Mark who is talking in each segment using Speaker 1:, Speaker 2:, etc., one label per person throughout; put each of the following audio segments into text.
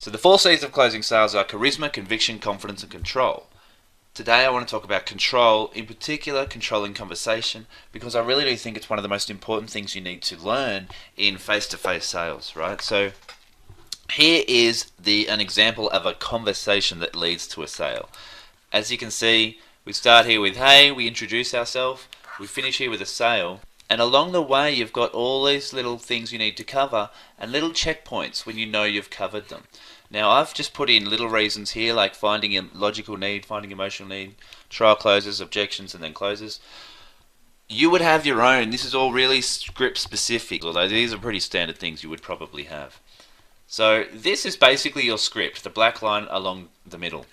Speaker 1: So the 4 C's of closing sales are charisma, conviction, confidence, and control. Today I want to talk about control, in particular controlling conversation, because I really do think it's one of the most important things you need to learn in face-to-face sales, right? So here is an example of a conversation that leads to a sale. As you can see, we start here with, hey, we introduce ourselves, we finish here with a sale, and along the way you've got all these little things you need to cover and little checkpoints when you know you've covered them. Now I've just put in little reasons here like finding a logical need, finding emotional need, trial closes, objections, and then closes. You would have your own. This is all really script specific, although these are pretty standard things you would probably have. So this is basically your script, the black line along the middle.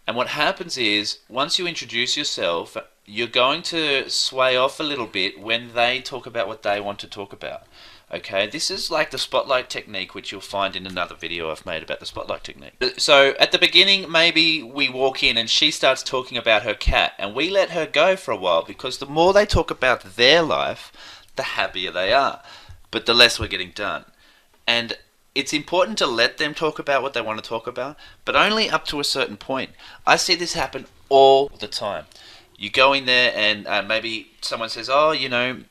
Speaker 1: And what happens is, once you introduce yourself, you're going to sway off a little bit when they talk about what they want to talk about. Okay, this is like the spotlight technique, which you'll find in another video I've made about the spotlight technique. So at the beginning, maybe we walk in and she starts talking about her cat, and we let her go for a while, because the more they talk about their life, the happier they are, but the less we're getting done. And it's important to let them talk about what they want to talk about, but only up to a certain point. I see this happen all the time. You go in there and maybe someone says, oh, you know,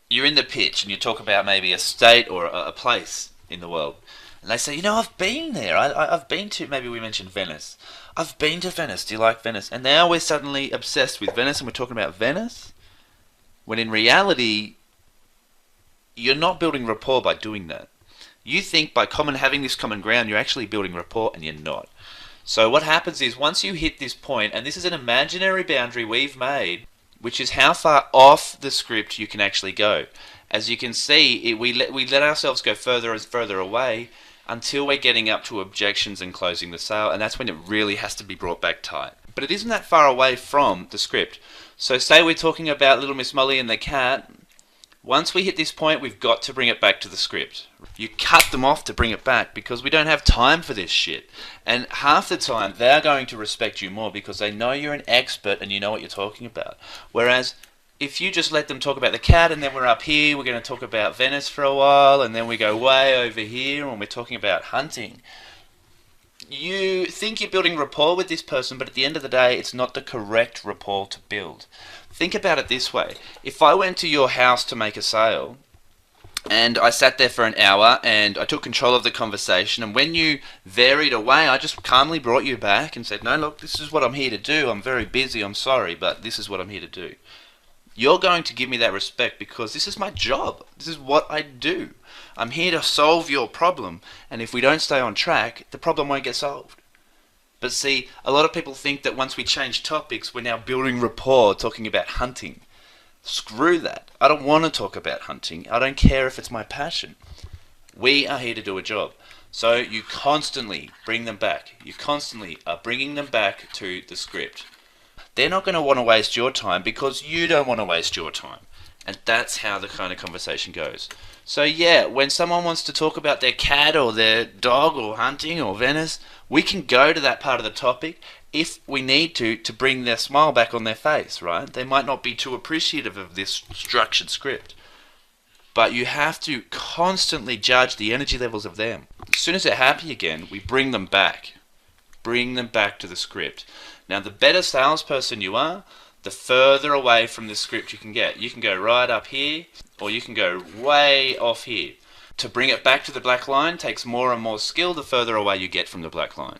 Speaker 1: you're in the pitch and you talk about maybe a state or a place in the world. And they say, you know, I've been there. I've been to, maybe we mentioned Venice. I've been to Venice. Do you like Venice? And now we're suddenly obsessed with Venice and we're talking about Venice, when in reality, you're not building rapport by doing that. You think by having this common ground, you're actually building rapport, and you're not. So what happens is, once you hit this point, and this is an imaginary boundary we've made, which is how far off the script you can actually go. As you can see, we let ourselves go further and further away until we're getting up to objections and closing the sale, and that's when it really has to be brought back tight. But it isn't that far away from the script. So say we're talking about Little Miss Molly and the cat. Once we hit this point, we've got to bring it back to the script. You cut them off to bring it back because we don't have time for this shit. And half the time, they're going to respect you more because they know you're an expert and you know what you're talking about. Whereas, if you just let them talk about the cat and then we're up here, we're going to talk about Venice for a while, and then we go way over here and we're talking about hunting. You think you're building rapport with this person, but at the end of the day, it's not the correct rapport to build. Think about it this way. If I went to your house to make a sale, and I sat there for an hour, and I took control of the conversation, and when you varied away, I just calmly brought you back and said, no, look, this is what I'm here to do. I'm very busy, I'm sorry, but this is what I'm here to do. You're going to give me that respect because this is my job. This is what I do. I'm here to solve your problem, and if we don't stay on track, the problem won't get solved. But see, a lot of people think that once we change topics, we're now building rapport, talking about hunting. Screw that. I don't want to talk about hunting. I don't care if it's my passion. We are here to do a job. So you constantly bring them back. You constantly are bringing them back to the script. They're not going to want to waste your time because you don't want to waste your time. And that's how the kind of conversation goes. So yeah, when someone wants to talk about their cat or their dog or hunting or Venice, we can go to that part of the topic if we need to bring their smile back on their face, right? They might not be too appreciative of this structured script. But you have to constantly judge the energy levels of them. As soon as they're happy again, we bring them back. Bring them back to the script. Now, the better salesperson you are, the further away from the script you can get. You can go right up here, or you can go way off here. To bring it back to the black line takes more and more skill the further away you get from the black line.